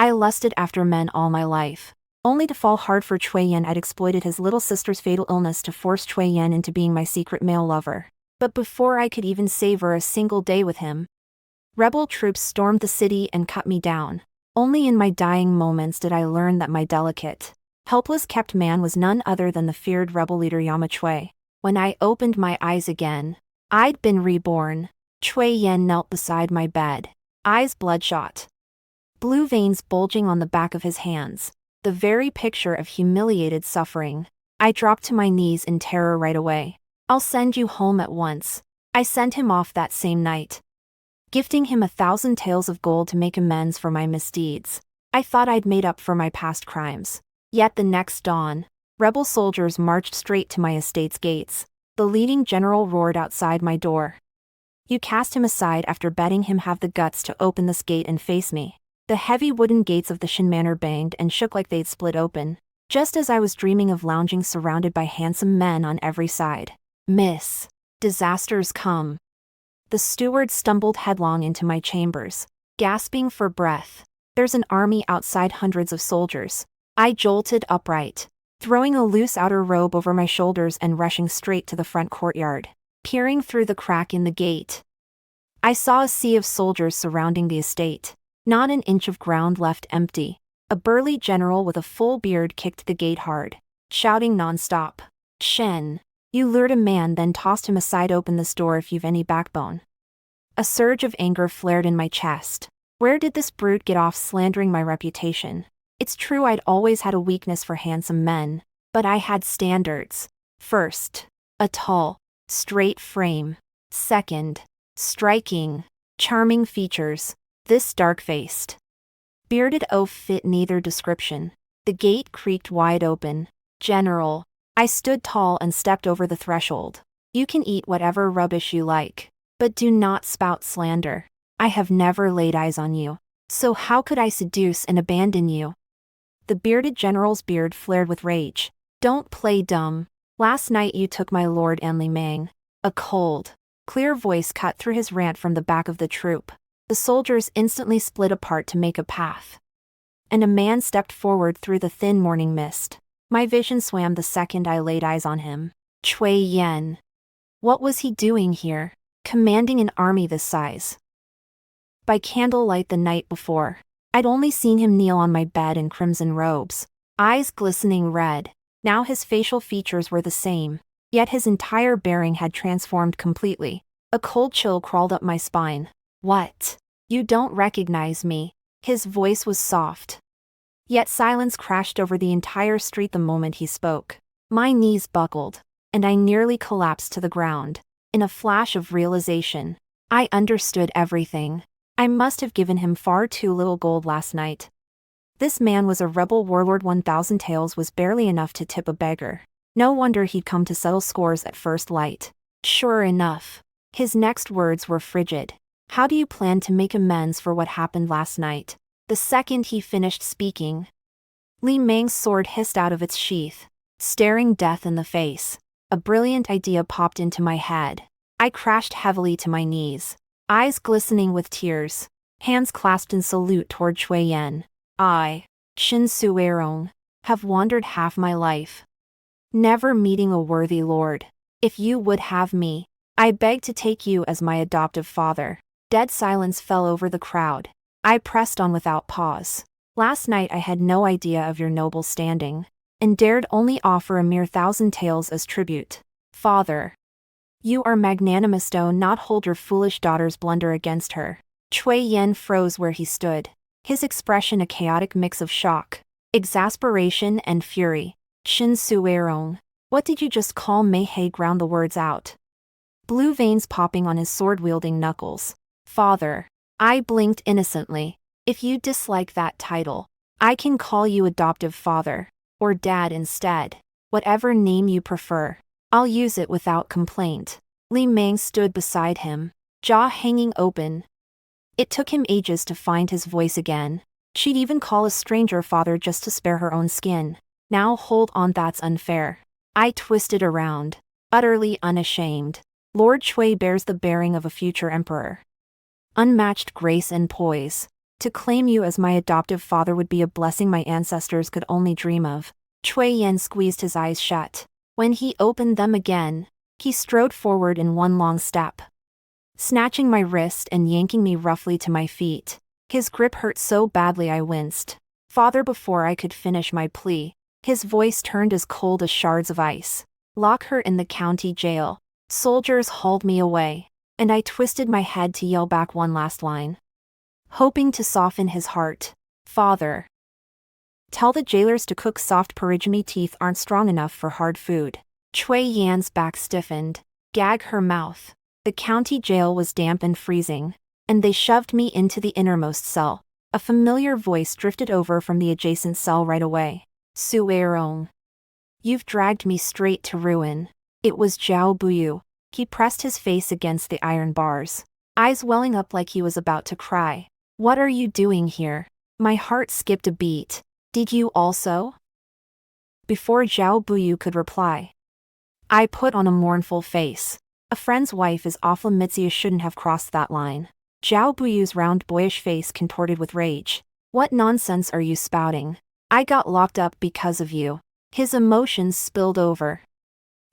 I lusted after men all my life, only to fall hard for Chui Yan. I'd exploited his little sister's fatal illness to force Chui Yan into being my secret male lover. But before I could even savor a single day with him, rebel troops stormed the city and cut me down. Only in my dying moments did I learn that my delicate, helpless kept man was none other than the feared rebel leader Yama Chui. When I opened my eyes again, I'd been reborn. Chui Yan knelt beside my bed, eyes bloodshot, blue veins bulging on the back of his hands, the very picture of humiliated suffering. I dropped to my knees in terror right away. "I'll send you home at once." I sent him off that same night, gifting him 1,000 taels of gold to make amends for my misdeeds. I thought I'd made up for my past crimes. Yet the next dawn, rebel soldiers marched straight to my estate's gates. The leading general roared outside my door. "You cast him aside after betting him have the guts to open this gate and face me." The heavy wooden gates of the Shin Manor banged and shook like they'd split open, just as I was dreaming of lounging surrounded by handsome men on every side. "Miss, disaster's come." The steward stumbled headlong into my chambers, gasping for breath. "There's an army outside, hundreds of soldiers." I jolted upright, throwing a loose outer robe over my shoulders and rushing straight to the front courtyard. Peering through the crack in the gate, I saw a sea of soldiers surrounding the estate. Not an inch of ground left empty. A burly general with a full beard kicked the gate hard, shouting nonstop, "Shen, you lured a man, then tossed him aside. Open this door if you've any backbone." A surge of anger flared in my chest. Where did this brute get off slandering my reputation? It's true I'd always had a weakness for handsome men, but I had standards. First, a tall, straight frame. Second, striking, charming features. This dark-faced, bearded oaf fit neither description. The gate creaked wide open. "General." I stood tall and stepped over the threshold. "You can eat whatever rubbish you like, but do not spout slander. I have never laid eyes on you, so how could I seduce and abandon you?" The bearded general's beard flared with rage. "Don't play dumb. Last night you took my lord and Li Meng." A cold, clear voice cut through his rant from the back of the troop. The soldiers instantly split apart to make a path, and a man stepped forward through the thin morning mist. My vision swam the second I laid eyes on him. Chui Yan. What was he doing here, commanding an army this size? By candlelight the night before, I'd only seen him kneel on my bed in crimson robes, eyes glistening red. Now his facial features were the same, yet his entire bearing had transformed completely. A cold chill crawled up my spine. "What? You don't recognize me?" His voice was soft, yet silence crashed over the entire street the moment he spoke. My knees buckled, and I nearly collapsed to the ground. In a flash of realization, I understood everything. I must have given him far too little gold last night. This man was a rebel warlord. 1,000 taels was barely enough to tip a beggar. No wonder he'd come to settle scores at first light. Sure enough, his next words were frigid. "How do you plan to make amends for what happened last night?" The second he finished speaking, Li Meng's sword hissed out of its sheath, staring death in the face. A brilliant idea popped into my head. I crashed heavily to my knees, eyes glistening with tears, hands clasped in salute toward Chui Yan. "I, Shin Suerong, have wandered half my life, never meeting a worthy lord. If you would have me, I beg to take you as my adoptive father." Dead silence fell over the crowd. I pressed on without pause. "Last night I had no idea of your noble standing, and dared only offer a mere 1,000 taels as tribute. Father, you are magnanimous. Do not hold your foolish daughter's blunder against her." Chui Yan froze where he stood, his expression a chaotic mix of shock, exasperation and fury. "Shin Suerong, what did you just call me?" He ground the words out, blue veins popping on his sword-wielding knuckles. "Father." I blinked innocently. "If you dislike that title, I can call you adoptive father, or dad instead. Whatever name you prefer, I'll use it without complaint." Li Meng stood beside him, jaw hanging open. It took him ages to find his voice again. She'd even call a stranger father just to spare her own skin. "Now hold on, that's unfair." I twisted around, utterly unashamed. "Lord Chui bears the bearing of a future emperor. Unmatched grace and poise, To claim you as my adoptive father would be a blessing my ancestors could only dream of. Chui Yan squeezed his eyes shut. When he opened them again, he strode forward in one long step, snatching my wrist and yanking me roughly to my feet. His grip hurt so badly I winced. Father, before I could finish my plea, his voice turned as cold as shards of ice. Lock her in the county jail. Soldiers hauled me away, and I twisted my head to yell back one last line, hoping to soften his heart. Father, tell the jailers to cook soft porridge. Me teeth aren't strong enough for hard food. Chui Yan's back stiffened. Gag her mouth. The county jail was damp and freezing, and they shoved me into the innermost cell. A familiar voice drifted over from the adjacent cell right away. Su Erong. You've dragged me straight to ruin. It was Zhao Buyu. He pressed his face against the iron bars, eyes welling up like he was about to cry. What are you doing here? My heart skipped a beat. Did you also? Before Zhao Buyu could reply, I put on a mournful face. A friend's wife is awful. Mitzi shouldn't have crossed that line. Zhao Buyu's round boyish face contorted with rage. What nonsense are you spouting? I got locked up because of you. His emotions spilled over,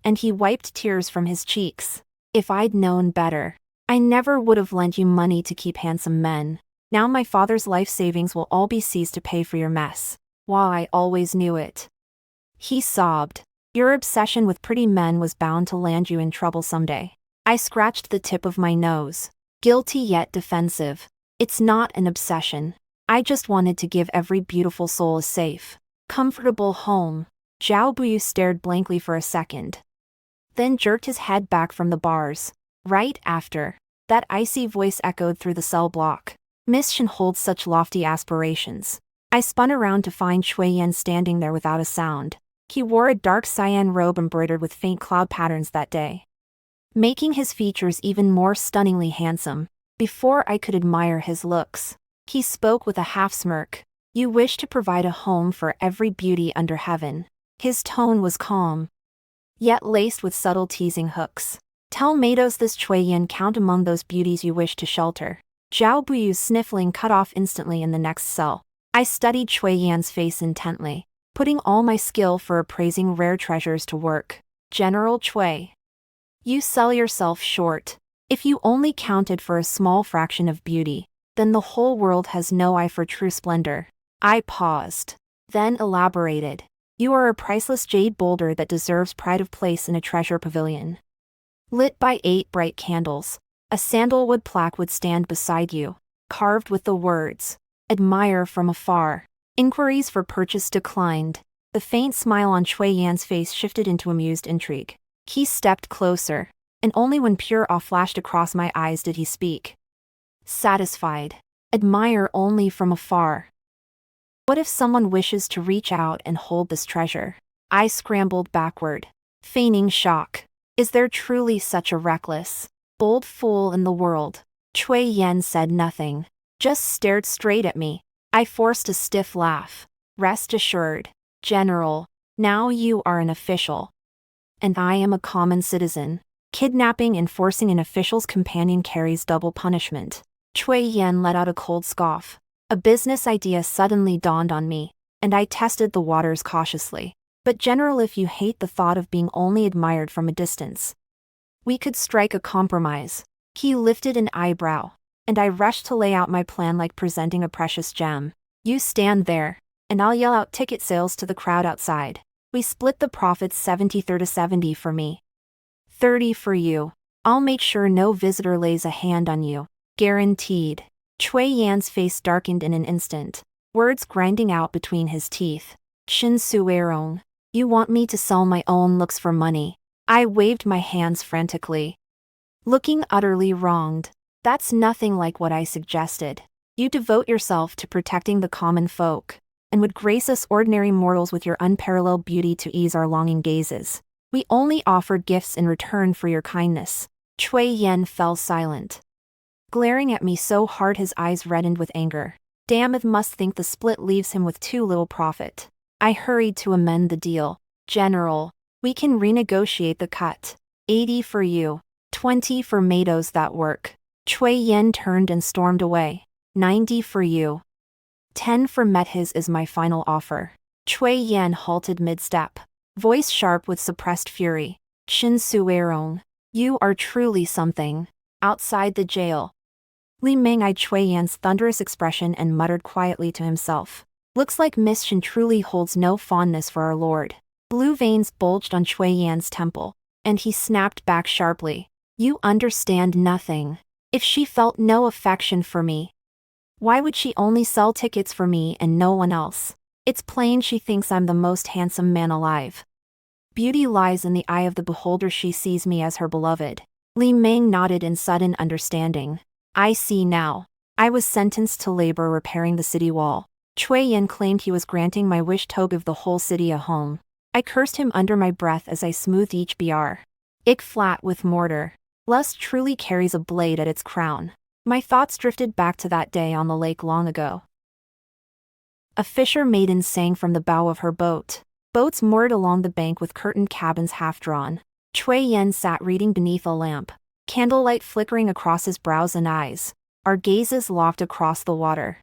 and he wiped tears from his cheeks. If I'd known better, I never would have lent you money to keep handsome men. Now my father's life savings will all be seized to pay for your mess. Why, I always knew it. He sobbed. Your obsession with pretty men was bound to land you in trouble someday. I scratched the tip of my nose, guilty yet defensive. It's not an obsession. I just wanted to give every beautiful soul a safe, comfortable home. Zhao Buyu stared blankly for a second, then jerked his head back from the bars. Right after, that icy voice echoed through the cell block. Miss Shen holds such lofty aspirations. I spun around to find Chui Yan standing there without a sound. He wore a dark cyan robe embroidered with faint cloud patterns that day, making his features even more stunningly handsome. Before I could admire his looks, he spoke with a half smirk. You wish to provide a home for every beauty under heaven. His tone was calm, yet laced with subtle teasing hooks. Tell Matos this Chui Yan count among those beauties you wish to shelter. Zhao Buyu's sniffling cut off instantly in the next cell. I studied Chui Yan's face intently, putting all my skill for appraising rare treasures to work. General Chui, you sell yourself short. If you only counted for a small fraction of beauty, then the whole world has no eye for true splendor. I paused, then elaborated. You are a priceless jade boulder that deserves pride of place in a treasure pavilion, lit by 8 bright candles. A sandalwood plaque would stand beside you, carved with the words, admire from afar. Inquiries for purchase declined. The faint smile on Chui Yan's face shifted into amused intrigue. He stepped closer, and only when pure awe flashed across my eyes did he speak. Satisfied. Admire only from afar. What if someone wishes to reach out and hold this treasure? I scrambled backward, feigning shock. Is there truly such a reckless, bold fool in the world? Chui Yan said nothing, just stared straight at me. I forced a stiff laugh. Rest assured, General, now you are an official, and I am a common citizen. Kidnapping and forcing an official's companion carries double punishment. Chui Yan let out a cold scoff. A business idea suddenly dawned on me, and I tested the waters cautiously. But General, if you hate the thought of being only admired from a distance, we could strike a compromise. He lifted an eyebrow, and I rushed to lay out my plan like presenting a precious gem. You stand there, and I'll yell out ticket sales to the crowd outside. We split the profits 70 for me, 30 for you. I'll make sure no visitor lays a hand on you. Guaranteed. Chui Yan's face darkened in an instant, words grinding out between his teeth. Shin Suerong, you want me to sell my own looks for money? I waved my hands frantically, looking utterly wronged. That's nothing like what I suggested. You devote yourself to protecting the common folk, and would grace us ordinary mortals with your unparalleled beauty to ease our longing gazes. We only offered gifts in return for your kindness. Chui Yan fell silent, glaring at me so hard his eyes reddened with anger. Damn, it must think the split leaves him with too little profit. I hurried to amend the deal. General, we can renegotiate the cut. 80 for you, 20 for Matos. That work. Chui Yan turned and stormed away. 90 for you. 10 for met. His is my final offer. Chui Yan halted mid-step, voice sharp with suppressed fury. Shin Suerong, you are truly something. Outside the jail. Li Ming eyed Chui Yan's thunderous expression and muttered quietly to himself. Looks like Miss Shin truly holds no fondness for our lord. Blue veins bulged on Chui Yan's temple, and he snapped back sharply. You understand nothing. If she felt no affection for me, why would she only sell tickets for me and no one else? It's plain she thinks I'm the most handsome man alive. Beauty lies in the eye of the beholder. She sees me as her beloved. Li Ming nodded in sudden understanding. I see now. I was sentenced to labor repairing the city wall. Chui Yan claimed he was granting my wish to give the whole city a home. I cursed him under my breath as I smoothed each br. Ick flat with mortar. Lust truly carries a blade at its crown. My thoughts drifted back to that day on the lake long ago. A fisher maiden sang from the bow of her boat. Boats moored along the bank with curtained cabins half drawn. Chui Yan sat reading beneath a lamp, candlelight flickering across his brows and eyes. Our gazes locked across the water.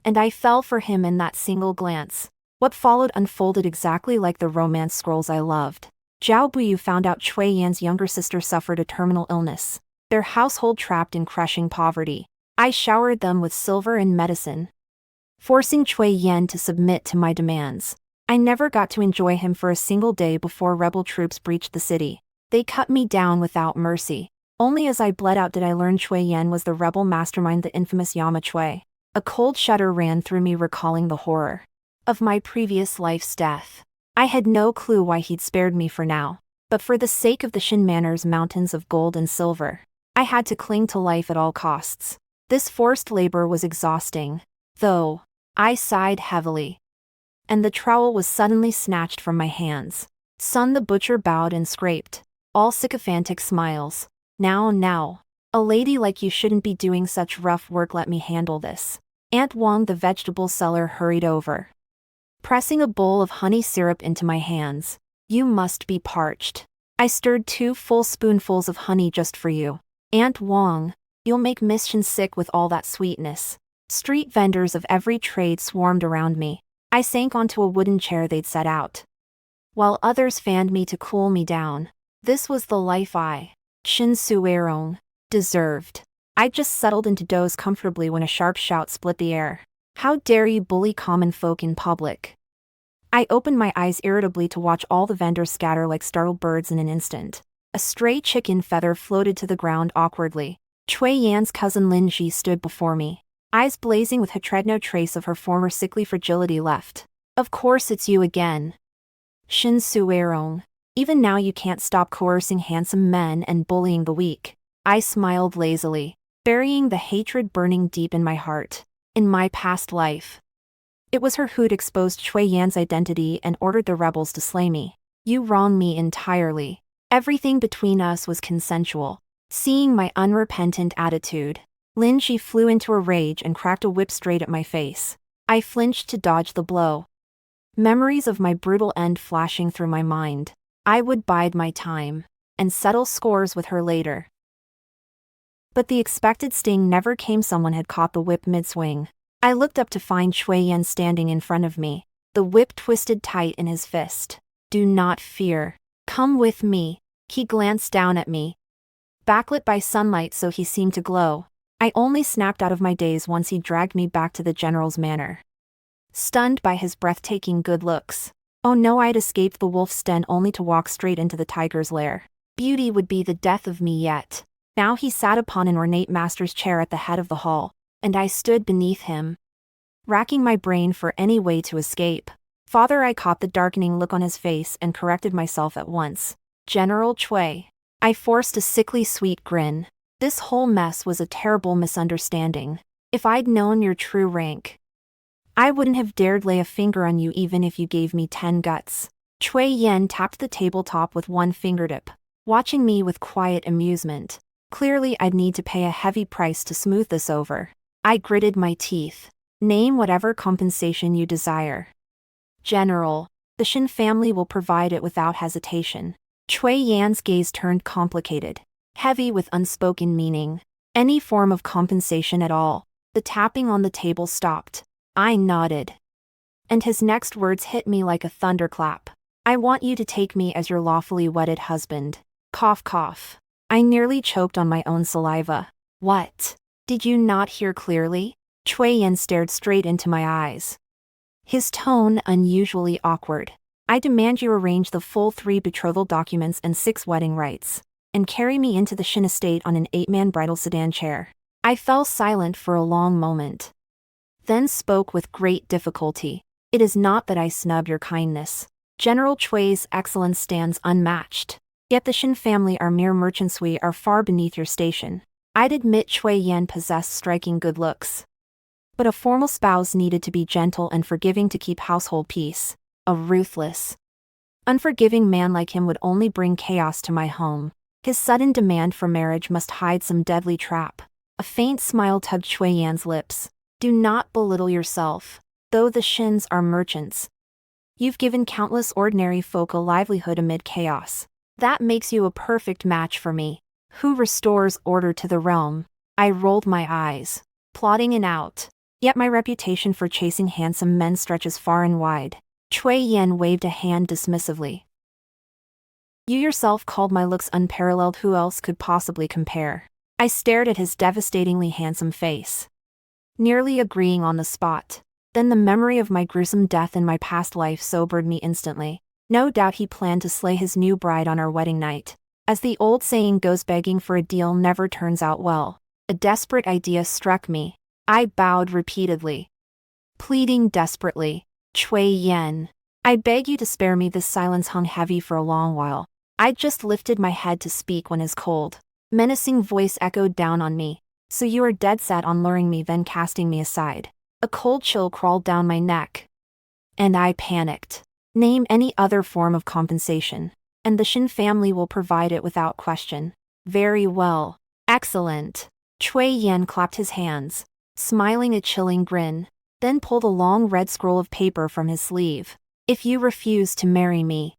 And I fell for him in that single glance. What followed unfolded exactly like the romance scrolls I loved. Zhao Buyu found out Chui Yan's younger sister suffered a terminal illness, their household trapped in crushing poverty. I showered them with silver and medicine, forcing Chui Yan to submit to my demands. I never got to enjoy him for a single day before rebel troops breached the city. They cut me down without mercy. Only as I bled out did I learn Chui Yan was the rebel mastermind, the infamous Yama Chui. A cold shudder ran through me, recalling the horror of my previous life's death. I had no clue why he'd spared me for now, but for the sake of the Shin Manor's mountains of gold and silver, I had to cling to life at all costs. This forced labor was exhausting, though. I sighed heavily, and the trowel was suddenly snatched from my hands. Sun the butcher bowed and scraped, all sycophantic smiles. Now, a lady like you shouldn't be doing such rough work. Let me handle this. Aunt Wang the vegetable seller hurried over, pressing a bowl of honey syrup into my hands. You must be parched. I stirred 2 full spoonfuls of honey just for you. Aunt Wang, you'll make Miss Shin sick with all that sweetness. Street vendors of every trade swarmed around me. I sank onto a wooden chair they'd set out, while others fanned me to cool me down. This was the life I, Shin Suerong, deserved. I just settled into doze comfortably when a sharp shout split the air. How dare you bully common folk in public? I opened my eyes irritably to watch all the vendors scatter like startled birds in an instant. A stray chicken feather floated to the ground awkwardly. Chui Yan's cousin Lin Ji stood before me, eyes blazing with hatred, no trace of her former sickly fragility left. Of course it's you again, Shin Suerong. Even now you can't stop coercing handsome men and bullying the weak. I smiled lazily, burying the hatred burning deep in my heart. In my past life, it was her who'd exposed Chui Yan's identity and ordered the rebels to slay me. You wrong me entirely. Everything between us was consensual. Seeing my unrepentant attitude, Lin Ji flew into a rage and cracked a whip straight at my face. I flinched to dodge the blow, memories of my brutal end flashing through my mind. I would bide my time and settle scores with her later. But the expected sting never came. Someone had caught the whip mid-swing. I looked up to find Chui Yan standing in front of me, the whip twisted tight in his fist. Do not fear. Come with me. He glanced down at me, backlit by sunlight so he seemed to glow. I only snapped out of my daze once he dragged me back to the general's manor, stunned by his breathtaking good looks. Oh no, I'd escaped the wolf's den only to walk straight into the tiger's lair. Beauty would be the death of me yet. Now he sat upon an ornate master's chair at the head of the hall, and I stood beneath him, racking my brain for any way to escape. Father, I caught the darkening look on his face and corrected myself at once. General Chui. I forced a sickly sweet grin. This whole mess was a terrible misunderstanding. If I'd known your true rank, I wouldn't have dared lay a finger on you even if you gave me 10 guts. Chui Yan tapped the tabletop with one fingertip, watching me with quiet amusement. Clearly I'd need to pay a heavy price to smooth this over. I gritted my teeth. Name whatever compensation you desire, General. The Shin family will provide it without hesitation. Chui Yan's gaze turned complicated, heavy with unspoken meaning. Any form of compensation at all. The tapping on the table stopped. I nodded. And his next words hit me like a thunderclap. I want you to take me as your lawfully wedded husband. Cough cough. I nearly choked on my own saliva. What? Did you not hear clearly? Chui Yan stared straight into my eyes. His tone unusually awkward. I demand you arrange the full 3 betrothal documents and 6 wedding rites, and carry me into the Shin estate on an 8-man bridal sedan chair. I fell silent for a long moment. Then spoke with great difficulty. It is not that I snub your kindness. General Chui's excellence stands unmatched. Yet the Shin family are mere merchants. We are far beneath your station. I'd admit Chui Yan possessed striking good looks. But a formal spouse needed to be gentle and forgiving to keep household peace. A ruthless, unforgiving man like him would only bring chaos to my home. His sudden demand for marriage must hide some deadly trap. A faint smile tugged Chui Yan's lips. Do not belittle yourself. Though the Shins are merchants, you've given countless ordinary folk a livelihood amid chaos. That makes you a perfect match for me. Who restores order to the realm? I rolled my eyes, plotting an out. Yet my reputation for chasing handsome men stretches far and wide. Chui Yan waved a hand dismissively. You yourself called my looks unparalleled. Who else could possibly compare? I stared at his devastatingly handsome face, nearly agreeing on the spot. Then the memory of my gruesome death in my past life sobered me instantly. No doubt he planned to slay his new bride on our wedding night. As the old saying goes, begging for a deal never turns out well. A desperate idea struck me. I bowed repeatedly, pleading desperately. Chui Yan, I beg you to spare me. This silence hung heavy for a long while. I just lifted my head to speak when his cold, menacing voice echoed down on me. So you are dead set on luring me, then casting me aside. A cold chill crawled down my neck, and I panicked. Name any other form of compensation, and the Shin family will provide it without question. Very well. Excellent. Chui Yan clapped his hands, smiling a chilling grin, then pulled a long red scroll of paper from his sleeve. If you refuse to marry me,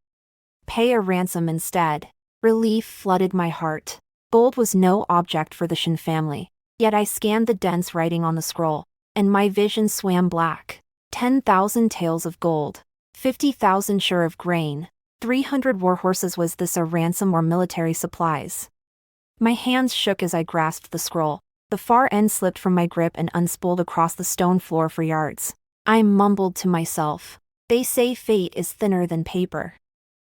pay a ransom instead. Relief flooded my heart. Gold was no object for the Shin family. Yet I scanned the dense writing on the scroll, and my vision swam black. 10,000 taels of gold, 50,000 sure of grain, 300 war horses. Was this a ransom or military supplies? My hands shook as I grasped the scroll. The far end slipped from my grip and unspooled across the stone floor for yards. I mumbled to myself. They say fate is thinner than paper.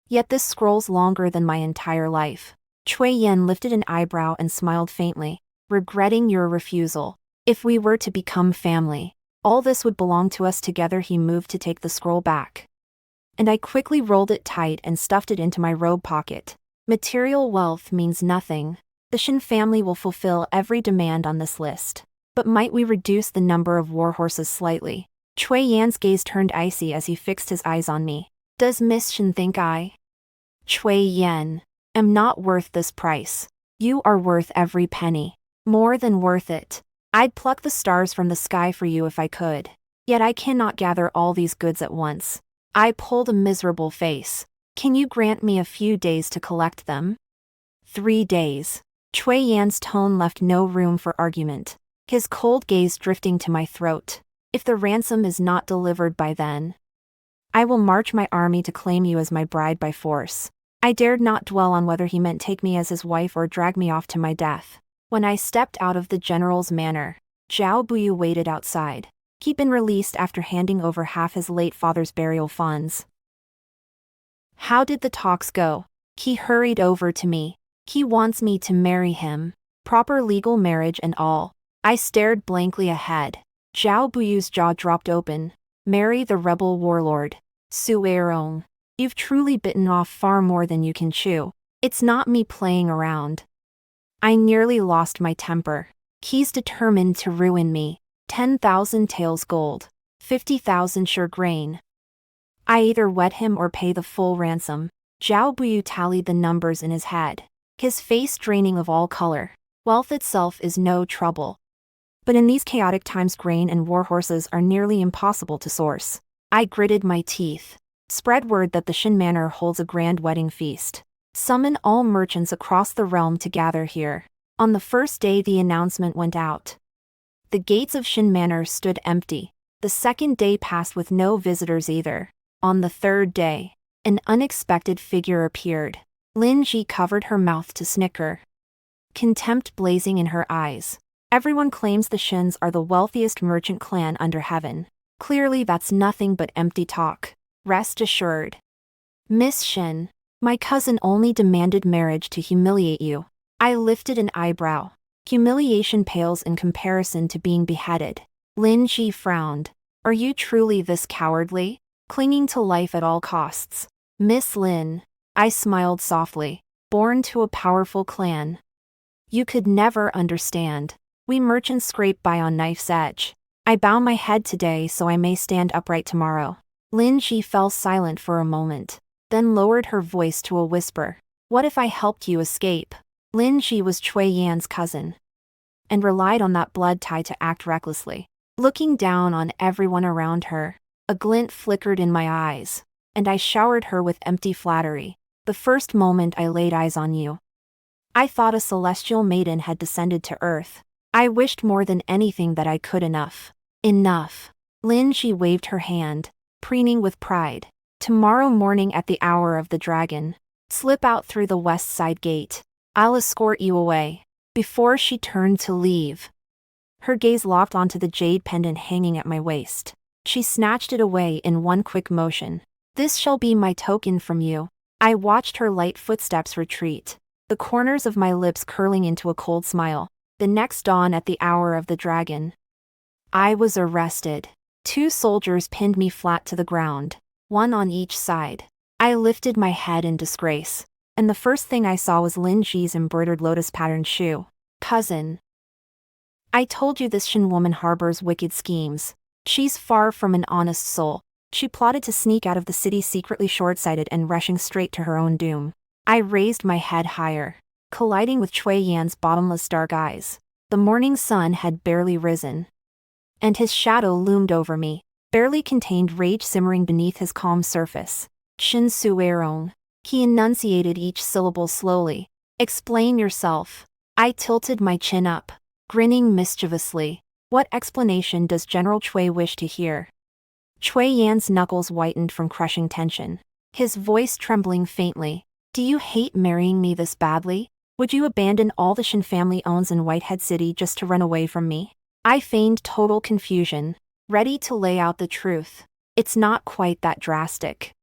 Yet this scroll's longer than my entire life. Chui Yan lifted an eyebrow and smiled faintly. Regretting your refusal. If we were to become family, all this would belong to us together. He moved to take the scroll back, and I quickly rolled it tight and stuffed it into my robe pocket. Material wealth means nothing. The Shin family will fulfill every demand on this list. But might we reduce the number of war horses slightly? Chui Yan's gaze turned icy as he fixed his eyes on me. Does Miss Shin think I, Chui Yan, am not worth this price? You are worth every penny. More than worth it. I'd pluck the stars from the sky for you if I could. Yet I cannot gather all these goods at once. I pulled a miserable face. Can you grant me a few days to collect them? 3 days. Chui Yan's tone left no room for argument, his cold gaze drifting to my throat. If the ransom is not delivered by then, I will march my army to claim you as my bride by force. I dared not dwell on whether he meant take me as his wife or drag me off to my death. When I stepped out of the general's manor, Zhao Buyu waited outside. He'd been released after handing over half his late father's burial funds. How did the talks go? He hurried over to me. He wants me to marry him. Proper legal marriage and all. I stared blankly ahead. Zhao Buyu's jaw dropped open. Marry the rebel warlord. Su Erong. You've truly bitten off far more than you can chew. It's not me playing around. I nearly lost my temper. He's determined to ruin me. 10,000 taels gold. 50,000 sure grain. I either wed him or pay the full ransom. Zhao Buyu tallied the numbers in his head, his face draining of all color. Wealth itself is no trouble. But in these chaotic times, grain and war horses are nearly impossible to source. I gritted my teeth. Spread word that the Shin Manor holds a grand wedding feast. Summon all merchants across the realm to gather here. On the first day the announcement went out. The gates of Shin Manor stood empty. The second day passed with no visitors either. On the third day, an unexpected figure appeared. Lin Ji covered her mouth to snicker, contempt blazing in her eyes. Everyone claims the Shins are the wealthiest merchant clan under heaven. Clearly that's nothing but empty talk. Rest assured. Miss Shin, my cousin only demanded marriage to humiliate you. I lifted an eyebrow. Humiliation pales in comparison to being beheaded. Lin Ji frowned. Are you truly this cowardly? Clinging to life at all costs. Miss Lin, I smiled softly. Born to a powerful clan. You could never understand. We merchants scrape by on knife's edge. I bow my head today so I may stand upright tomorrow. Lin Ji fell silent for a moment, then lowered her voice to a whisper. What if I helped you escape? Lin Ji was Cui Yan's cousin, and relied on that blood tie to act recklessly. Looking down on everyone around her, a glint flickered in my eyes, and I showered her with empty flattery. The first moment I laid eyes on you, I thought a celestial maiden had descended to earth. I wished more than anything that I could enough. Enough. Lin Ji waved her hand, preening with pride. Tomorrow morning at the hour of the dragon, slip out through the west side gate. I'll escort you away. Before she turned to leave, her gaze locked onto the jade pendant hanging at my waist. She snatched it away in one quick motion. This shall be my token from you. I watched her light footsteps retreat, the corners of my lips curling into a cold smile. The next dawn at the hour of the dragon, I was arrested. 2 soldiers pinned me flat to the ground, one on each side. I lifted my head in disgrace, and the first thing I saw was Lin Ji's embroidered lotus-patterned shoe. Cousin, I told you this Shin woman harbors wicked schemes. She's far from an honest soul. She plotted to sneak out of the city secretly short-sighted and rushing straight to her own doom. I raised my head higher, colliding with Cui Yan's bottomless dark eyes. The morning sun had barely risen, and his shadow loomed over me, barely contained rage simmering beneath his calm surface. Shin Suerong. He enunciated each syllable slowly. Explain yourself. I tilted my chin up, grinning mischievously. What explanation does General Cui wish to hear? Cui Yan's knuckles whitened from crushing tension, his voice trembling faintly. Do you hate marrying me this badly? Would you abandon all the Shin family owns in Whitehead City just to run away from me? I feigned total confusion, ready to lay out the truth. It's not quite that drastic.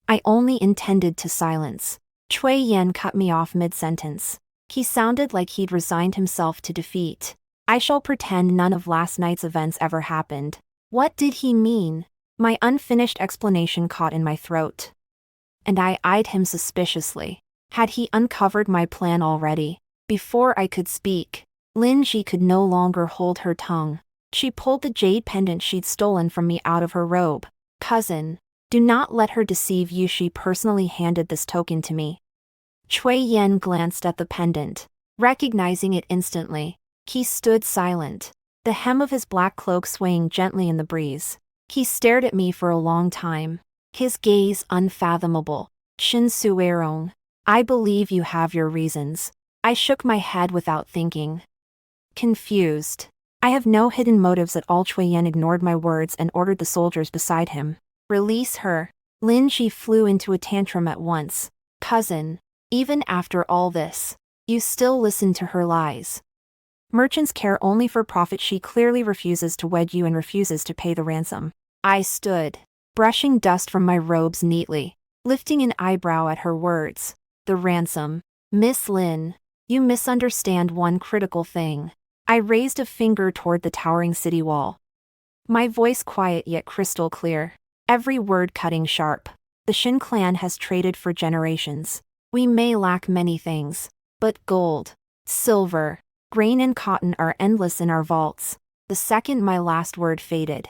I only intended to silence. Cui Yan cut me off mid-sentence. He sounded like he'd resigned himself to defeat. I shall pretend none of last night's events ever happened. What did he mean? My unfinished explanation caught in my throat, and I eyed him suspiciously. Had he uncovered my plan already? Before I could speak, Lin Ji could no longer hold her tongue. She pulled the jade pendant she'd stolen from me out of her robe. Cousin, do not let her deceive you. She personally handed this token to me. Cui Yan glanced at the pendant, recognizing it instantly. He stood silent, the hem of his black cloak swaying gently in the breeze. He stared at me for a long time, his gaze unfathomable. Shin Suerong, I believe you have your reasons. I shook my head without thinking. Confused. I have no hidden motives at all. Cui Yan ignored my words and ordered the soldiers beside him. Release her. Lin Ji flew into a tantrum at once. Cousin, even after all this, you still listen to her lies. Merchants care only for profit. She clearly refuses to wed you and refuses to pay the ransom. I stood, brushing dust from my robes neatly, lifting an eyebrow at her words. The ransom. Miss Lin, you misunderstand one critical thing. I raised a finger toward the towering city wall, my voice quiet yet crystal clear, every word cutting sharp. The Shin clan has traded for generations. We may lack many things, but gold, silver, grain and cotton are endless in our vaults. The second my last word faded,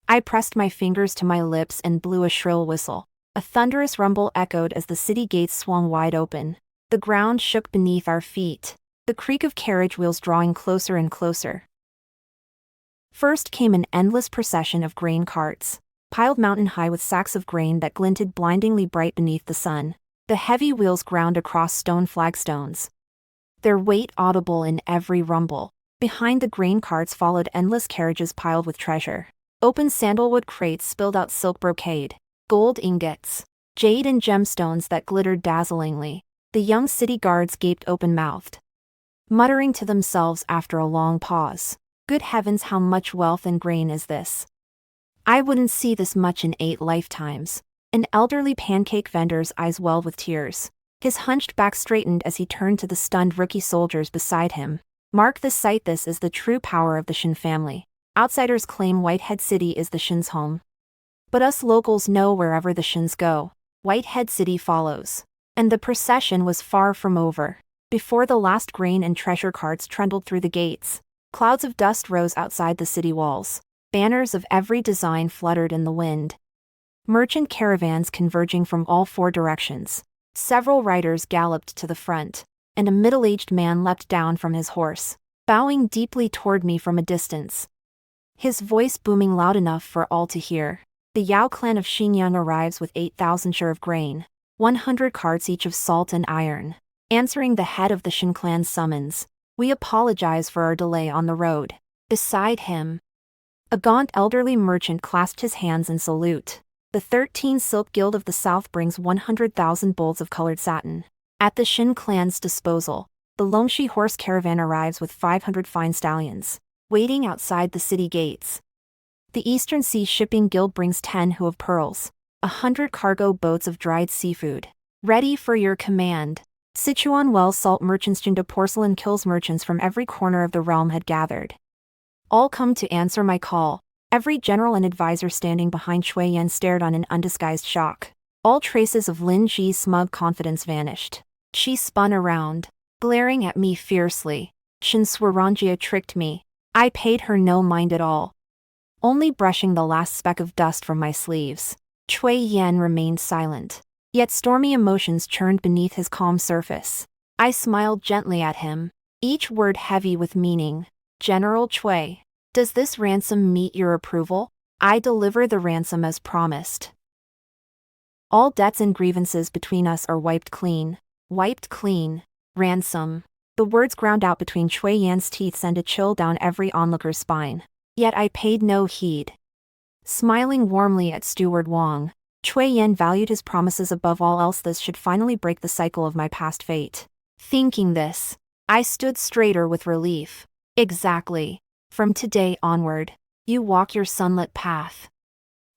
I pressed my fingers to my lips and blew a shrill whistle. A thunderous rumble echoed as the city gates swung wide open. The ground shook beneath our feet, the creak of carriage wheels drawing closer and closer. First came an endless procession of grain carts, piled mountain high with sacks of grain that glinted blindingly bright beneath the sun. The heavy wheels ground across stone flagstones, their weight audible in every rumble. Behind the grain carts followed endless carriages piled with treasure. Open sandalwood crates spilled out silk brocade, gold ingots, jade and gemstones that glittered dazzlingly. The young city guards gaped open-mouthed, muttering to themselves after a long pause. Good heavens, how much wealth and grain is this? I wouldn't see this much in 8 lifetimes. An elderly pancake vendor's eyes welled with tears. His hunched back straightened as he turned to the stunned rookie soldiers beside him. Mark this sight, this is the true power of the Shin family. Outsiders claim Whitehead City is the Shin's home. But us locals know wherever the Shins go, Whitehead City follows. And the procession was far from over. Before the last grain and treasure carts trundled through the gates, clouds of dust rose outside the city walls. Banners of every design fluttered in the wind. Merchant caravans converging from all 4 directions. Several riders galloped to the front, and a middle-aged man leapt down from his horse, bowing deeply toward me from a distance. His voice booming loud enough for all to hear. The Yao clan of Xinjiang arrives with 8,000 share of grain, 100 carts each of salt and iron. Answering the head of the Shin clan's summons, we apologize for our delay on the road. Beside him, a gaunt elderly merchant clasped his hands in salute. The 13 Silk Guild of the South brings 100,000 bolts of colored satin. At the Shin clan's disposal, the Longxi horse caravan arrives with 500 fine stallions, waiting outside the city gates. The Eastern Sea Shipping Guild brings 10 hu of pearls, 100 cargo boats of dried seafood, ready for your command. Sichuan Wells salt merchants, Jinda porcelain kills merchants from every corner of the realm had gathered. All come to answer my call. Every general and advisor standing behind Shui Yan stared on in undisguised shock. All traces of Lin Ji's smug confidence vanished. She spun around, glaring at me fiercely. Shin Swarangia tricked me. I paid her no mind at all. Only brushing the last speck of dust from my sleeves, Cui Yan remained silent. Yet stormy emotions churned beneath his calm surface. I smiled gently at him, each word heavy with meaning. General Cui, does this ransom meet your approval? I deliver the ransom as promised. All debts and grievances between us are wiped clean. Wiped clean. Ransom. The words ground out between Cui Yan's teeth sent a chill down every onlooker's spine. Yet I paid no heed. Smiling warmly at Steward Wang, Cui Yan valued his promises above all else. This should finally break the cycle of my past fate. Thinking this, I stood straighter with relief. Exactly. From today onward, you walk your sunlit path.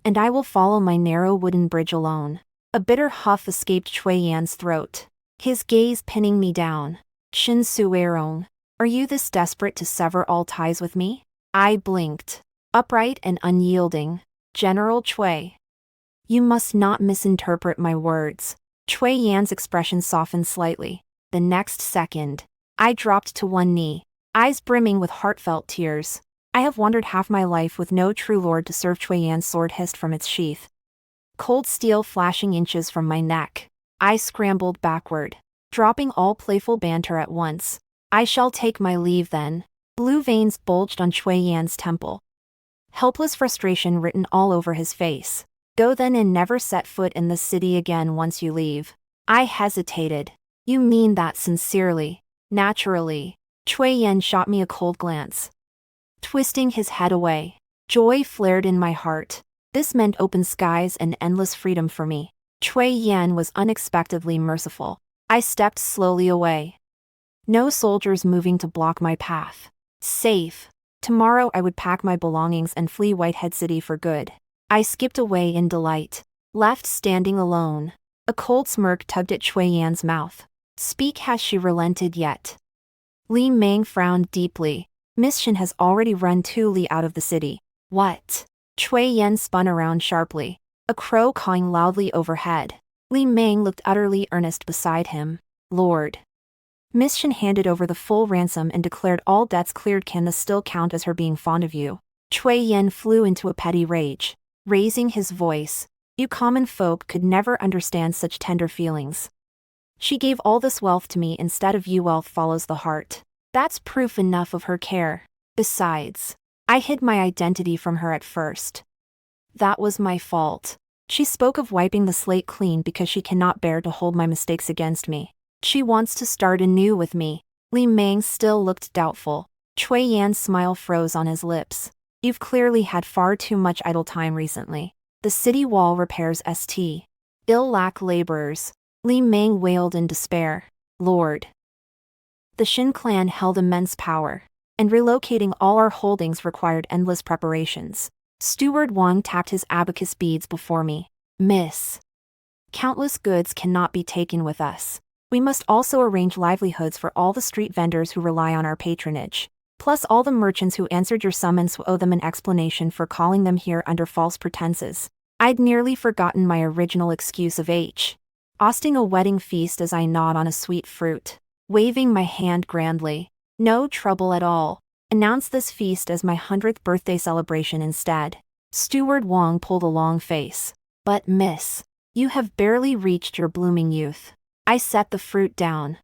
And I will follow my narrow wooden bridge alone. A bitter huff escaped Cui Yan's throat, his gaze pinning me down. Shin Suerong, are you this desperate to sever all ties with me? I blinked. Upright and unyielding. General Cui. You must not misinterpret my words. Cui Yan's expression softened slightly. The next second, I dropped to one knee, eyes brimming with heartfelt tears. I have wandered half my life with no true lord to serve. Cui Yan's sword hissed from its sheath, cold steel flashing inches from my neck. I scrambled backward, dropping all playful banter at once. I shall take my leave then. Blue veins bulged on Cui Yan's temple, helpless frustration written all over his face. Go then and never set foot in the city again once you leave. I hesitated. You mean that sincerely? Naturally. Cui Yan shot me a cold glance, twisting his head away. Joy flared in my heart. This meant open skies and endless freedom for me. Cui Yan was unexpectedly merciful. I stepped slowly away. No soldiers moving to block my path. Safe. Tomorrow I would pack my belongings and flee Whitehead City for good. I skipped away in delight, left standing alone. A cold smirk tugged at Cui Yan's mouth. Speak, has she relented yet? Li Meng frowned deeply. Miss Shin has already run Tu Li out of the city. What? Cui Yan spun around sharply, a crow cawing loudly overhead. Li Meng looked utterly earnest beside him. Lord. Miss Shin handed over the full ransom and declared all debts cleared. Can this still count as her being fond of you? Cui Yan flew into a petty rage, raising his voice. You common folk could never understand such tender feelings. She gave all this wealth to me instead of you. Wealth follows the heart. That's proof enough of her care. Besides, I hid my identity from her at first. That was my fault. She spoke of wiping the slate clean because she cannot bear to hold my mistakes against me. She wants to start anew with me. Li Meng still looked doubtful. Chui Yan's smile froze on his lips. You've clearly had far too much idle time recently. The city wall repairs St. Ill lack laborers. Li Meng wailed in despair. Lord. The Shin clan held immense power, and relocating all our holdings required endless preparations. Steward Wang tapped his abacus beads before me. Miss. Countless goods cannot be taken with us. We must also arrange livelihoods for all the street vendors who rely on our patronage. Plus all the merchants who answered your summons owe them an explanation for calling them here under false pretenses. I'd nearly forgotten my original excuse of hosting a wedding feast as I gnawed on a sweet fruit, waving my hand grandly. No trouble at all. Announce this feast as my 100th birthday celebration instead. Steward Wang pulled a long face. But miss, you have barely reached your blooming youth. I set the fruit down,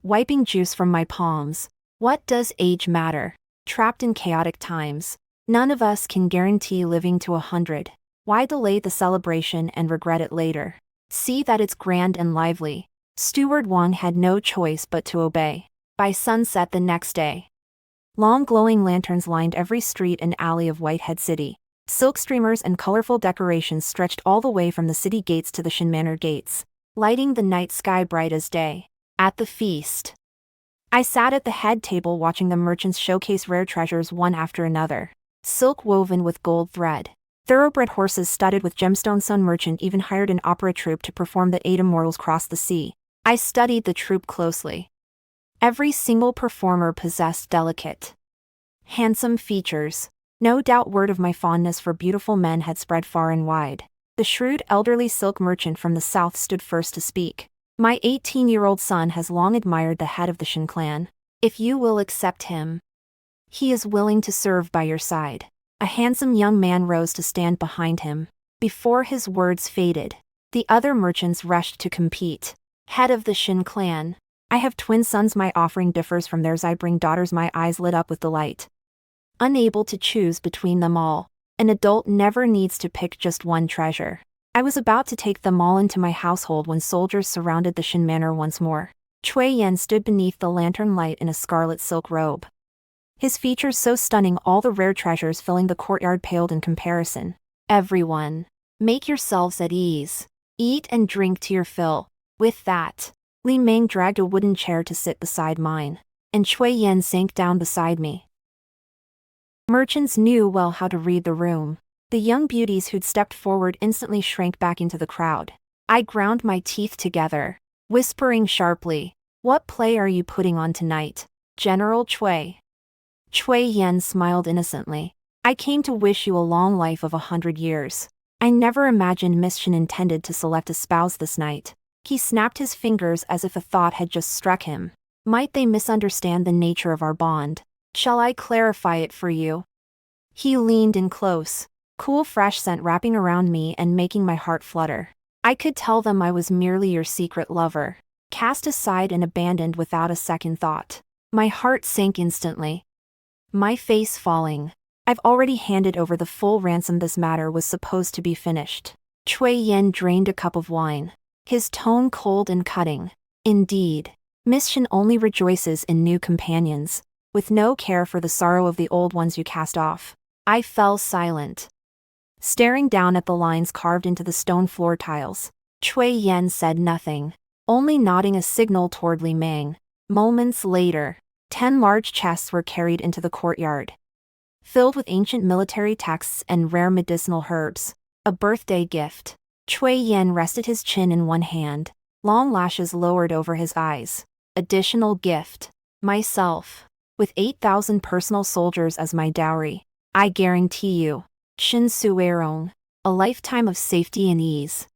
wiping juice from my palms. What does age matter? Trapped in chaotic times, none of us can guarantee living to 100. Why delay the celebration and regret it later? See that it's grand and lively. Steward Wang had no choice but to obey. By sunset the next day, long glowing lanterns lined every street and alley of Whitehead City. Silk streamers and colorful decorations stretched all the way from the city gates to the Shin Manor gates, lighting the night sky bright as day. At the feast, I sat at the head table watching the merchants showcase rare treasures one after another. Silk woven with gold thread, thoroughbred horses studded with gemstones. Sun merchant even hired an opera troupe to perform The Eight Immortals Cross the Sea. I studied the troupe closely. Every single performer possessed delicate, handsome features. No doubt word of my fondness for beautiful men had spread far and wide. The shrewd elderly silk merchant from the south stood first to speak. My 18-year-old son has long admired the head of the Shin clan. If you will accept him, he is willing to serve by your side. A handsome young man rose to stand behind him. Before his words faded, the other merchants rushed to compete. Head of the Shin clan. I have twin sons. My offering differs from theirs. I bring daughters. My eyes lit up with delight. Unable to choose between them all, an adult never needs to pick just one treasure. I was about to take them all into my household when soldiers surrounded the Shin Manor once more. Chui Yan stood beneath the lantern light in a scarlet silk robe. His features so stunning, all the rare treasures filling the courtyard paled in comparison. Everyone, make yourselves at ease. Eat and drink to your fill. With that, Li Meng dragged a wooden chair to sit beside mine, and Chui Yan sank down beside me. Merchants knew well how to read the room. The young beauties who'd stepped forward instantly shrank back into the crowd. I ground my teeth together, whispering sharply, "What play are you putting on tonight, General Chui?" Chui Yan smiled innocently. "I came to wish you a long life of 100 years. I never imagined Miss Shin intended to select a spouse this night." He snapped his fingers as if a thought had just struck him. Might they misunderstand the nature of our bond? Shall I clarify it for you? He leaned in close, cool fresh scent wrapping around me and making my heart flutter. I could tell them I was merely your secret lover, cast aside and abandoned without a second thought. My heart sank instantly, my face falling. I've already handed over the full ransom. This matter was supposed to be finished. Chui Yan drained a cup of wine, his tone cold and cutting. Indeed, Miss Shin only rejoices in new companions, with no care for the sorrow of the old ones you cast off. I fell silent, staring down at the lines carved into the stone floor tiles. Chui Yan said nothing, only nodding a signal toward Li Meng. Moments later, 10 large chests were carried into the courtyard, filled with ancient military texts and rare medicinal herbs. A birthday gift. Chui Yan rested his chin in one hand, long lashes lowered over his eyes. Additional gift. Myself. With 8,000 personal soldiers as my dowry. I guarantee you, Shin Suerong, a lifetime of safety and ease.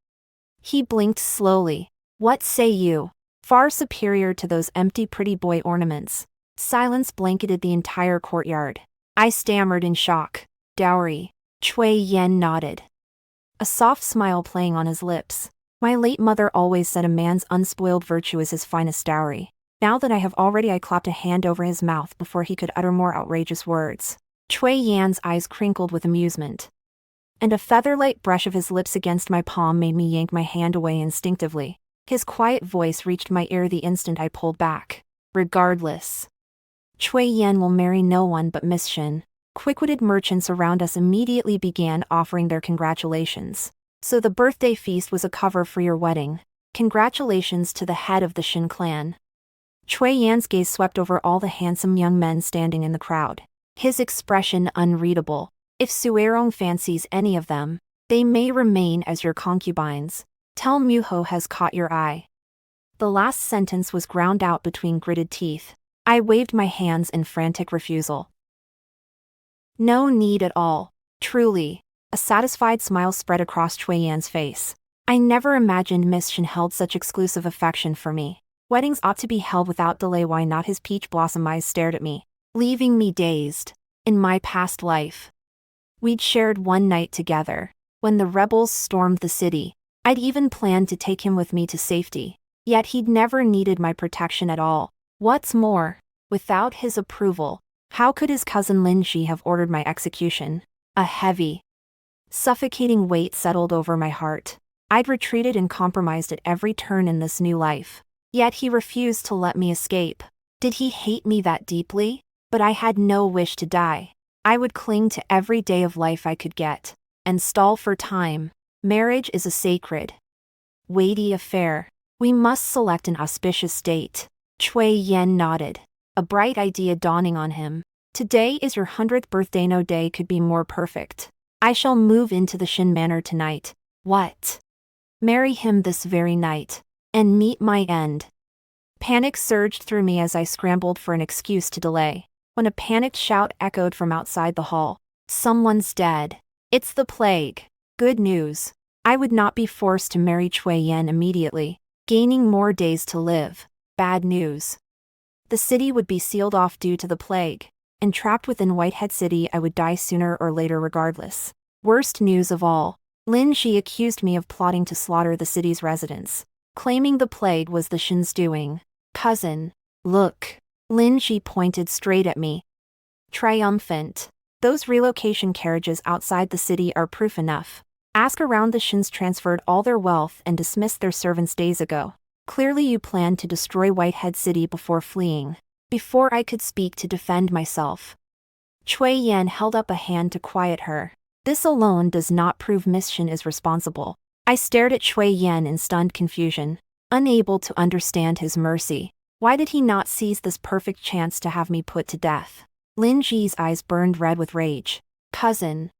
He blinked slowly. What say you? Far superior to those empty pretty boy ornaments. Silence blanketed the entire courtyard. I stammered in shock. Dowry. Chui Yan nodded, a soft smile playing on his lips. My late mother always said a man's unspoiled virtue is his finest dowry. Now that I clapped a hand over his mouth before he could utter more outrageous words. Chui Yan's eyes crinkled with amusement, and a feather-light brush of his lips against my palm made me yank my hand away instinctively. His quiet voice reached my ear the instant I pulled back. Regardless, Chui Yan will marry no one but Miss Shin. Quick-witted merchants around us immediately began offering their congratulations. So the birthday feast was a cover for your wedding. Congratulations to the head of the Shin clan. Chui Yan's gaze swept over all the handsome young men standing in the crowd. His expression unreadable. If Suerong fancies any of them, they may remain as your concubines. Tell Muho has caught your eye. The last sentence was ground out between gritted teeth. I waved my hands in frantic refusal. No need at all. Truly. A satisfied smile spread across Chui Yan's face. I never imagined Miss Shin held such exclusive affection for me. Weddings ought to be held without delay. Why not? His peach blossom eyes stared at me, leaving me dazed. In my past life, we'd shared one night together. When the rebels stormed the city, I'd even planned to take him with me to safety. Yet he'd never needed my protection at all. What's more, without his approval, how could his cousin Lin Shi have ordered my execution? A heavy, suffocating weight settled over my heart. I'd retreated and compromised at every turn in this new life. Yet he refused to let me escape. Did he hate me that deeply? But I had no wish to die. I would cling to every day of life I could get, and stall for time. Marriage is a sacred, weighty affair. We must select an auspicious date. Chui Yan nodded, a bright idea dawning on him. Today is your 100th birthday. No day could be more perfect. I shall move into the Shin Manor tonight. What? Marry him this very night, and meet my end. Panic surged through me as I scrambled for an excuse to delay, when a panicked shout echoed from outside the hall. Someone's dead. It's the plague. Good news. I would not be forced to marry Chui Yan immediately, gaining more days to live. Bad news. The city would be sealed off due to the plague, and trapped within Whitehead City I would die sooner or later regardless. Worst news of all, Lin Shi accused me of plotting to slaughter the city's residents, claiming the plague was the Shin's doing. Cousin, look. Lin Shi pointed straight at me. Triumphant. Those relocation carriages outside the city are proof enough. Ask around. The Shins transferred all their wealth and dismissed their servants days ago. Clearly you planned to destroy Whitehead City before fleeing. Before I could speak to defend myself, Chui Yan held up a hand to quiet her. This alone does not prove Miss Shin is responsible. I stared at Chui Yan in stunned confusion, unable to understand his mercy. Why did he not seize this perfect chance to have me put to death? Lin Ji's eyes burned red with rage. Cousin,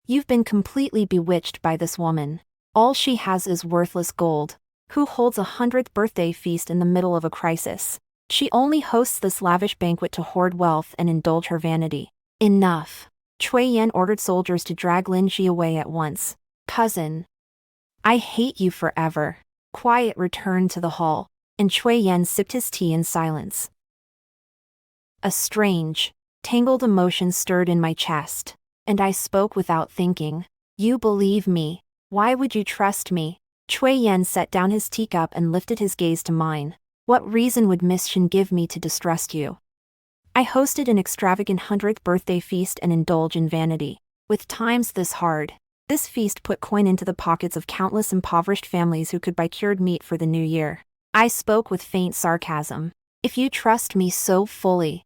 you've been completely bewitched by this woman. All she has is worthless gold. Who holds a 100th birthday feast in the middle of a crisis? She only hosts this lavish banquet to hoard wealth and indulge her vanity. Enough. Chui Yan ordered soldiers to drag Lin Ji away at once. Cousin, I hate you forever. Quiet returned to the hall, and Chui Yan sipped his tea in silence. A strange, tangled emotion stirred in my chest, and I spoke without thinking. You believe me. Why would you trust me? Chui Yan set down his teacup and lifted his gaze to mine. What reason would Miss Shin give me to distrust you? I hosted an extravagant 100th birthday feast and indulge in vanity. With times this hard, this feast put coin into the pockets of countless impoverished families who could buy cured meat for the new year. I spoke with faint sarcasm. If you trust me so fully,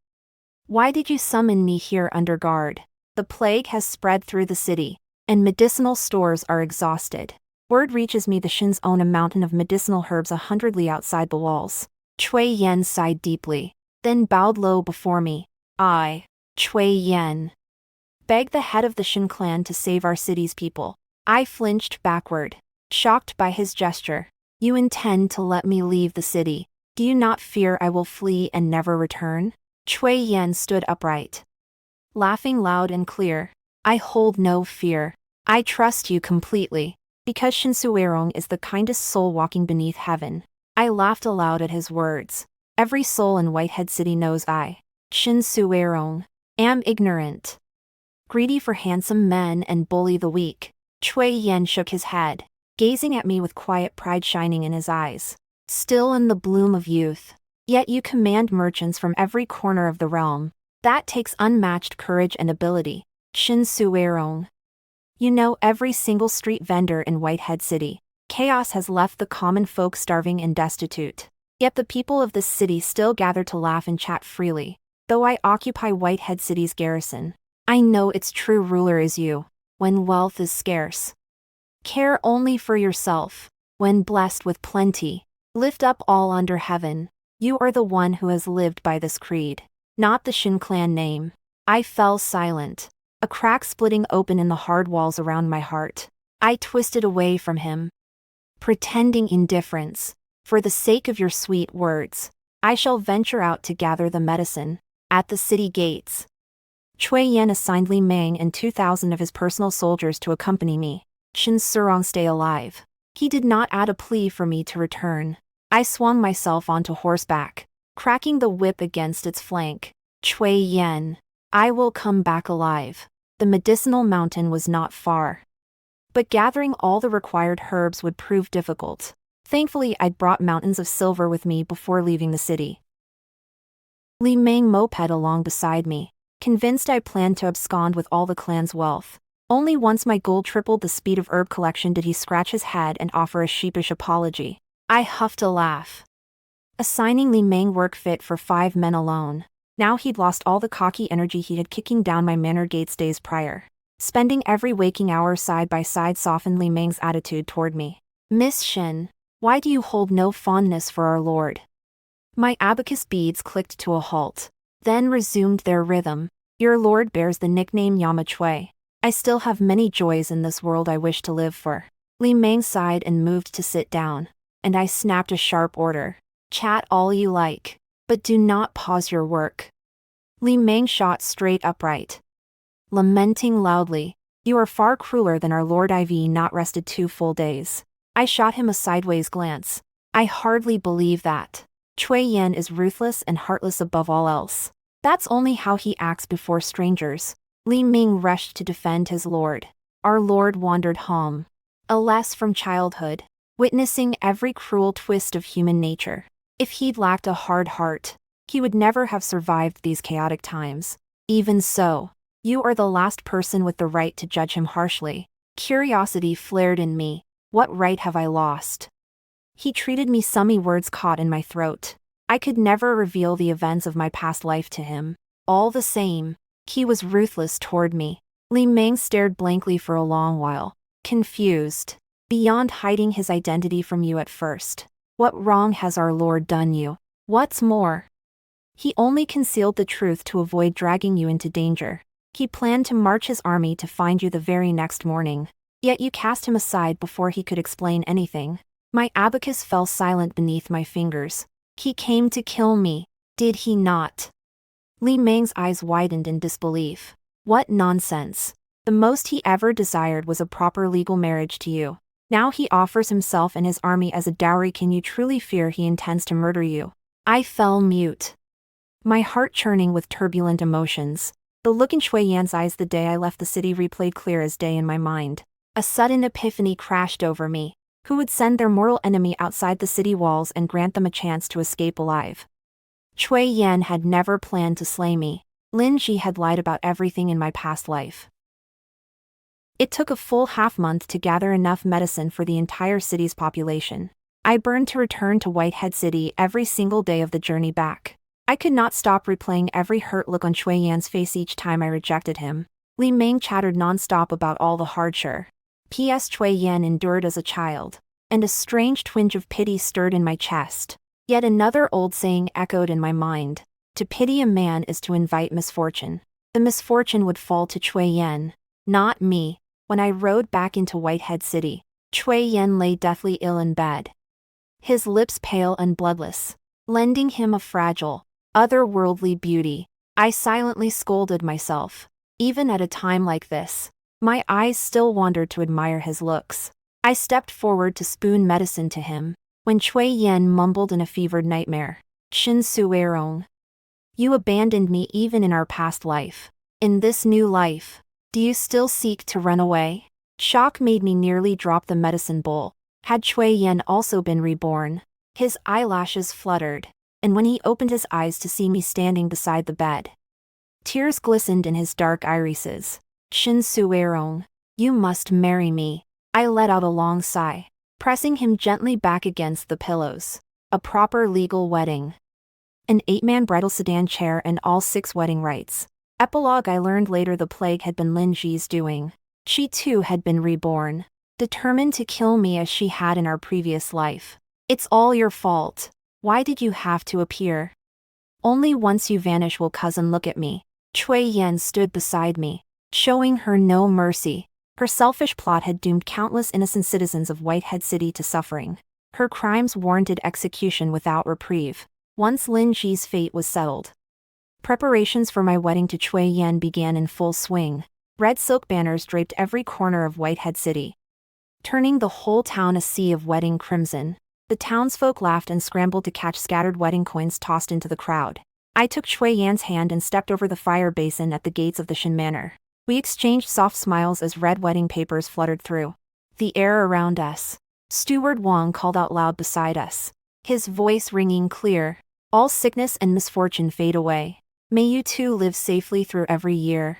why did you summon me here under guard? The plague has spread through the city, and medicinal stores are exhausted. Word reaches me the Shins own a mountain of medicinal herbs 100 li outside the walls. Chui Yan sighed deeply, then bowed low before me. I, Chui Yan, beg the head of the Shin clan to save our city's people. I flinched backward, shocked by his gesture. You intend to let me leave the city? Do you not fear I will flee and never return? Chui Yan stood upright, laughing loud and clear. I hold no fear. I trust you completely, because Shin Suerong is the kindest soul walking beneath heaven. I laughed aloud at his words. Every soul in Whitehead City knows I, Shin Suerong, am ignorant, greedy for handsome men and bully the weak. Chui Yan shook his head, gazing at me with quiet pride shining in his eyes. Still in the bloom of youth, yet you command merchants from every corner of the realm. That takes unmatched courage and ability. Shin Suerong. You know every single street vendor in Whitehead City. Chaos has left the common folk starving and destitute. Yet the people of this city still gather to laugh and chat freely. Though I occupy Whitehead City's garrison, I know its true ruler is you, when wealth is scarce. Care only for yourself, when blessed with plenty. Lift up all under heaven. You are the one who has lived by this creed, not the Shin clan name. I fell silent, a crack splitting open in the hard walls around my heart. I twisted away from him, pretending indifference. For the sake of your sweet words, I shall venture out to gather the medicine. At the city gates, Chui Yan assigned Li Meng and 2,000 of his personal soldiers to accompany me. Shin Surong stay alive. He did not add a plea for me to return. I swung myself onto horseback, cracking the whip against its flank. Chui Yan, I will come back alive. The medicinal mountain was not far, but gathering all the required herbs would prove difficult. Thankfully, I'd brought mountains of silver with me before leaving the city. Li Meng moped along beside me, convinced I planned to abscond with all the clan's wealth. Only once my gold tripled the speed of herb collection did he scratch his head and offer a sheepish apology. I huffed a laugh, assigning Li Meng work fit for 5 men alone. Now he'd lost all the cocky energy he had kicking down my manor gates days prior. Spending every waking hour side by side softened Li Meng's attitude toward me. Miss Shin, why do you hold no fondness for our lord? My abacus beads clicked to a halt, then resumed their rhythm. Your lord bears the nickname Yama Chui. I still have many joys in this world I wish to live for. Li Meng sighed and moved to sit down, and I snapped a sharp order. Chat all you like, but do not pause your work. Li Meng shot straight upright, lamenting loudly. You are far crueler than our Lord IV not rested 2 full days. I shot him a sideways glance. I hardly believe that. Chui Yan is ruthless and heartless above all else. That's only how he acts before strangers. Li Meng rushed to defend his lord. Our lord wandered home, alas from childhood, witnessing every cruel twist of human nature. If he'd lacked a hard heart, he would never have survived these chaotic times. Even so, you are the last person with the right to judge him harshly. Curiosity flared in me. What right have I lost? He treated me summy words caught in my throat. I could never reveal the events of my past life to him. All the same, he was ruthless toward me. Li Meng stared blankly for a long while, confused, beyond hiding his identity from you at first. What wrong has our lord done you? What's more, he only concealed the truth to avoid dragging you into danger. He planned to march his army to find you the very next morning. Yet you cast him aside before he could explain anything. My abacus fell silent beneath my fingers. He came to kill me, did he not? Li Meng's eyes widened in disbelief. What nonsense. The most he ever desired was a proper legal marriage to you. Now he offers himself and his army as a dowry. Can you truly fear he intends to murder you? I fell mute, my heart churning with turbulent emotions. The look in Chui Yan's eyes the day I left the city replayed clear as day in my mind. A sudden epiphany crashed over me. Who would send their mortal enemy outside the city walls and grant them a chance to escape alive? Chui Yan had never planned to slay me. Lin Ji had lied about everything in my past life. It took a full half-month to gather enough medicine for the entire city's population. I burned to return to Whitehead City every single day of the journey back. I could not stop replaying every hurt look on Chui Yan's face each time I rejected him. Li Meng chattered non-stop about all the hardship P.S. Chui Yan endured as a child, and a strange twinge of pity stirred in my chest. Yet another old saying echoed in my mind. To pity a man is to invite misfortune. The misfortune would fall to Chui Yan, not me. When I rode back into Whitehead City, Chui Yan lay deathly ill in bed, his lips pale and bloodless, lending him a fragile, otherworldly beauty. I silently scolded myself. Even at a time like this, my eyes still wandered to admire his looks. I stepped forward to spoon medicine to him, when Chui Yan mumbled in a fevered nightmare. Shin Suerong, you abandoned me even in our past life. In this new life, do you still seek to run away? Shock made me nearly drop the medicine bowl. Had Chui Yan also been reborn? His eyelashes fluttered, and when he opened his eyes to see me standing beside the bed, tears glistened in his dark irises. Shin Suerong, you must marry me. I let out a long sigh, pressing him gently back against the pillows. A proper legal wedding. an 8-man bridal sedan chair and all 6 wedding rites. Epilogue: I learned later the plague had been Lin Ji's doing. She too had been reborn, determined to kill me as she had in our previous life. It's all your fault. Why did you have to appear? Only once you vanish will cousin look at me. Cui Yan stood beside me, showing her no mercy. Her selfish plot had doomed countless innocent citizens of Whitehead City to suffering. Her crimes warranted execution without reprieve. Once Lin Ji's fate was settled, preparations for my wedding to Cui Yan began in full swing. Red silk banners draped every corner of Whitehead City, turning the whole town a sea of wedding crimson. The townsfolk laughed and scrambled to catch scattered wedding coins tossed into the crowd. I took Cui Yan's hand and stepped over the fire basin at the gates of the Shin Manor. We exchanged soft smiles as red wedding papers fluttered through the air around us. Steward Wang called out loud beside us, his voice ringing clear. All sickness and misfortune fade away. May you two live safely through every year.